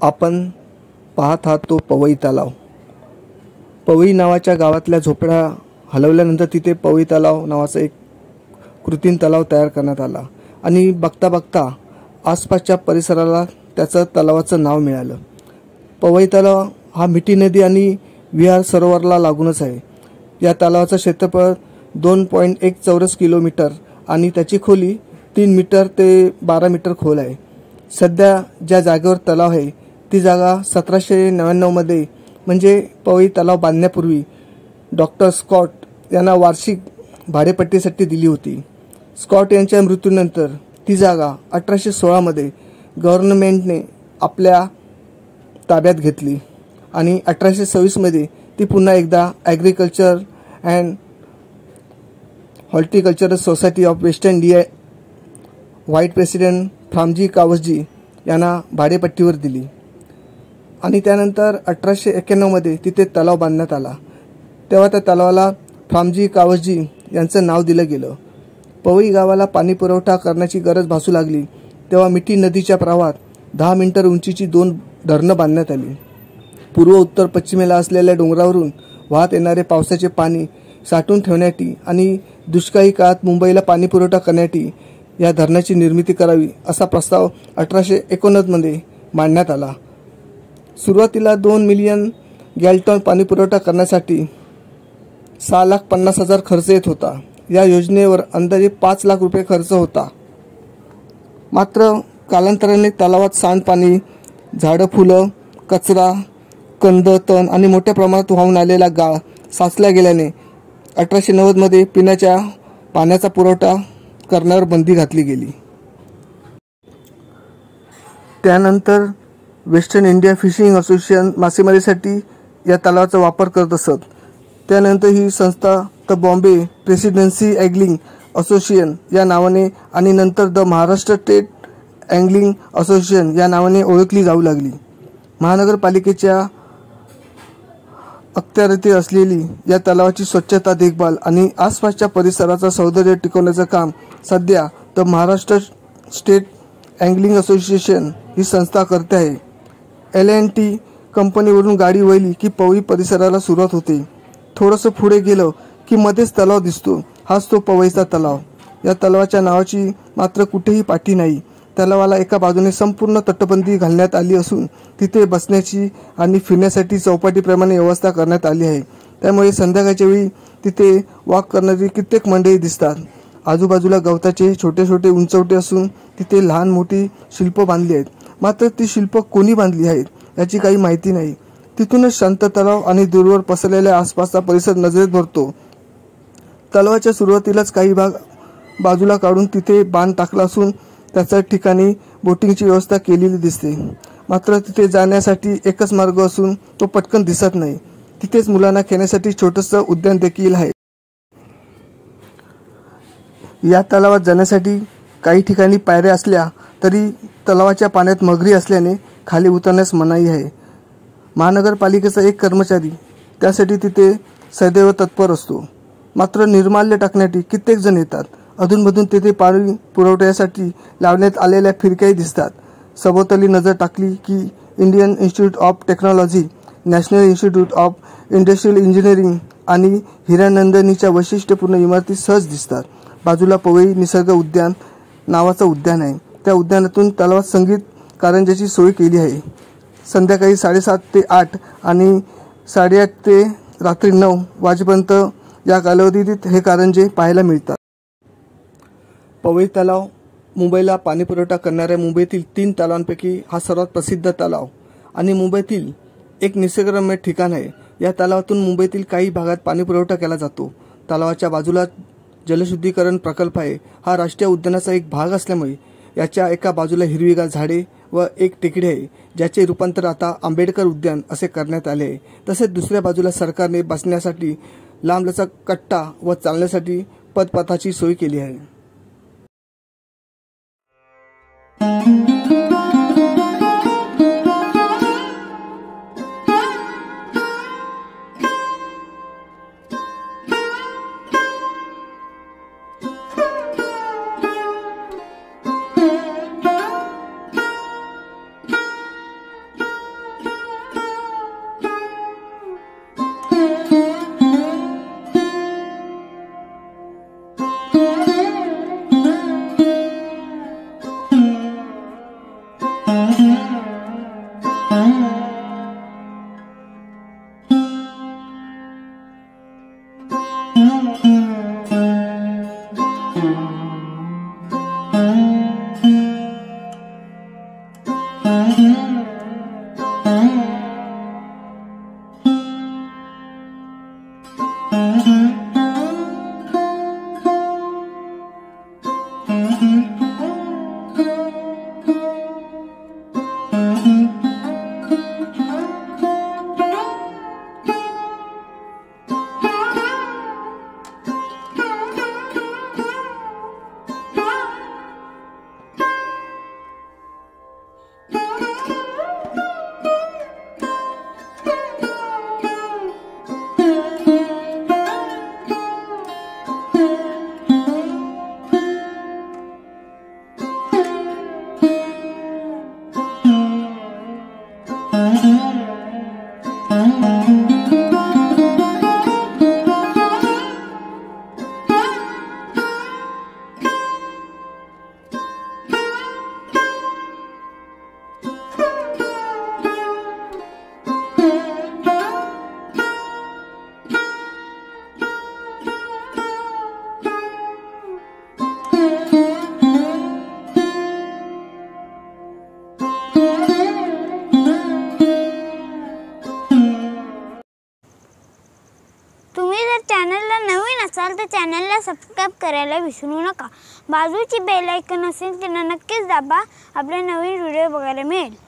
आपण पाहत आहात तो पवई तलाव। पवई नावाच्या गावातल्या झोपड्या हलवल्यानंतर तिथे पवई तलाव नावाचा एक कृत्रिम तलाव तयार करण्यात आला आणि बघता बघता आसपासच्या परिसराला त्याचं तलावाचं नाव मिळालं। पवई तलाव हा मिठी नदी आणि विहार सरोवराला लागूनच आहे। या तलावाचं क्षेत्रफळ 2.1 चौरस किलोमीटर आणि त्याची खोली 3 मीटर ते 12 मीटर खोल आहे। सध्या ज्या जागेवर तलाव आहे ती जागा 1799 मध्ये म्हणजे पवई तलाव बांधण्यापूर्वी डॉक्टर स्कॉट यांना वार्षिक भाडेपट्टीसाठी दिली होती। स्कॉट यांच्या मृत्यूनंतर ती जागा 1816 मध्ये गव्हर्नमेंटने आपल्या ताब्यात घेतली आणि 1826 मध्ये ती पुन्हा एकदा agriculture and horticultural society of western India white president Framji Kawasji यांना भाडेपट्टीवर दिली आणि त्यानंतर 1891 मध्ये तिथे तलाव बांधण्यात आला। तेव्हा त्या तलावाला फ्रामजी कावसजी यांचं नाव दिलं गेलं। पवई गावाला पाणी पुरवठा करण्याची गरज भासू लागली तेव्हा मिठी नदीच्या प्रवाहात 10 मीटर उंचीची 2 धरणं बांधण्यात आली। पूर्व उत्तर पश्चिमेला असलेल्या डोंगरावरून वाहत येणारे पावसाचे पाणी साठवून ठेवण्यासाठी आणि दुष्काळी काळात मुंबईला पाणी पुरवठा करण्यासाठी या धरणाची निर्मिती करावी असा प्रस्ताव 1889 मध्ये मांडण्यात आला। सुरुवातीला 2 मिलियन गॅलन पाणी पुरवठा करण्यासाठी 6,50,000 खर्च येत होता। या योजनेवर अंदाजे 5 लाख रुपये खर्च होता। मात्र कालांतराने तलावात सांडपाणी, झाडं, फुलं, कचरा, कंद, तण आणि मोठ्या प्रमाणात वाहून आलेला गाळ साचल्या गेल्याने 1890 मध्ये पिण्याच्या पाण्याचा पुरवठा करण्यावर बंदी घातली गेली। त्यानंतर वेस्टर्न इंडिया फिशिंग असोसिएशन मासेमारीसाठी या तलावाचा वापर करत असत। त्यानंतर ही संस्था द बॉम्बे प्रेसिडेन्सी ॲग्लिंग असोसिएशन या नावाने आणि नंतर द महाराष्ट्र स्टेट ॲग्लिंग असोसिएशन या नावाने ओळखली जाऊ लागली। महानगरपालिकेच्या अखत्यारीत असलेली या तलावाची स्वच्छता, देखभाल आणि आसपासच्या परिसराचं सौंदर्य टिकवण्याचं काम सध्या द महाराष्ट्र स्टेट ॲग्लिंग असोसिएशन ही संस्था करते आहे। L&T कंपनीवरून गाडी वळली की पवई परिसराला सुरुवात होते। थोडंसं पुढे गेलं की मध्येच तलाव दिसतो। हाच तो पवईचा तलाव। या तलावाच्या नावाची मात्र कुठेही पाठी नाही। तलावाला एका बाजूने संपूर्ण तटबंदी घालण्यात आली असून तिथे बसण्याची आणि फिरण्यासाठी चौपाटीप्रमाणे व्यवस्था करण्यात आली आहे। त्यामुळे संध्याकाळच्या वेळी तिथे वॉक करणारी कित्येक मंडळी दिसतात। आजूबाजूला गवताचे छोटे छोटे उंचवटे असून तिथे लहान मोठी शिल्प बांधली आहेत। मात्र ती शिल्प कोणी बांधली आहेत याची काही माहिती नाही। तिथूनच शांत तलाव आणि दूरवर पसरलेल्या आसपासचा परिसर नजरेत भरतो। तलावाच्या सुरुवातीलाच काही भाग बाजूला काढून तिथे बांध टाकला असून त्याच्या ठिकाणी बोटिंगची व्यवस्था केलेली दिसते। मात्र तिथे जाण्यासाठी एकच मार्ग असून तो पटकन दिसत नाही। तिथेच मुलांना खेळण्यासाठी छोटंसं उद्यान देखील आहे। या तलावात जाण्यासाठी काही ठिकाणी पायऱ्या असल्या तरी तलावाच्या पाण्यात मगरी असल्याने खाली उतरण्यास मनाई आहे। महानगरपालिकेचा एक कर्मचारी त्यासाठी तिथे सदैव तत्पर असतो। मात्र निर्माल्य टाकण्यासाठी कित्येक जण येतात। अधूनमधून तिथे पाणी पुरवठ्यासाठी लावण्यात आलेल्या फिरक्याही दिसतात। सभोवताली नजर टाकली की Indian institute of technology, national institute of industrial engineering आणि हिरानंदिनीच्या वैशिष्ट्यपूर्ण इमारती सहज दिसतात। बाजूला पवई निसर्ग उद्यान नावाचं उद्यान आहे। त्या उद्यानातून तलावात संगीत कारंज्याची सोय केली आहे। संध्याकाळी 7:30 ते 8 आणि 8:30 ते रात्री 9 वाजेपर्यंत या कालावधीत हे कारंजे पाहायला मिळतात। पवई तलाव मुंबईला पाणी पुरवठा करणाऱ्या मुंबईतील 3 तलावांपैकी हा सर्वात प्रसिद्ध तलाव आणि मुंबईतील एक निसर्गरम्य ठिकाण आहे। या तलावातून मुंबईतील काही भागात पाणी पुरवठा केला जातो। तलावाच्या बाजूला जलशुद्धीकरण प्रकल्प आहे। हा राष्ट्रीय उद्यानाचा एक भाग असल्यामुळे याच्या एका बाजूला हिरवीगार झाडे व एक टेकडी आहे, ज्याचे रूपांतर आता आंबेडकर उद्यान असे करण्यात आले आहे। तसेच दुसऱ्या बाजूला सरकारने बसण्यासाठी लांबलचक कट्टा व चालण्यासाठी पदपथाची सोय केली आहे। चॅनलला नवीन असाल तर चॅनलला सबस्क्राइब करायला विसरू नका। बाजूची बेल आयकॉन असेल ते नक्कीच दाबा, आपले नवीन व्हिडिओ बघायला मिळेल।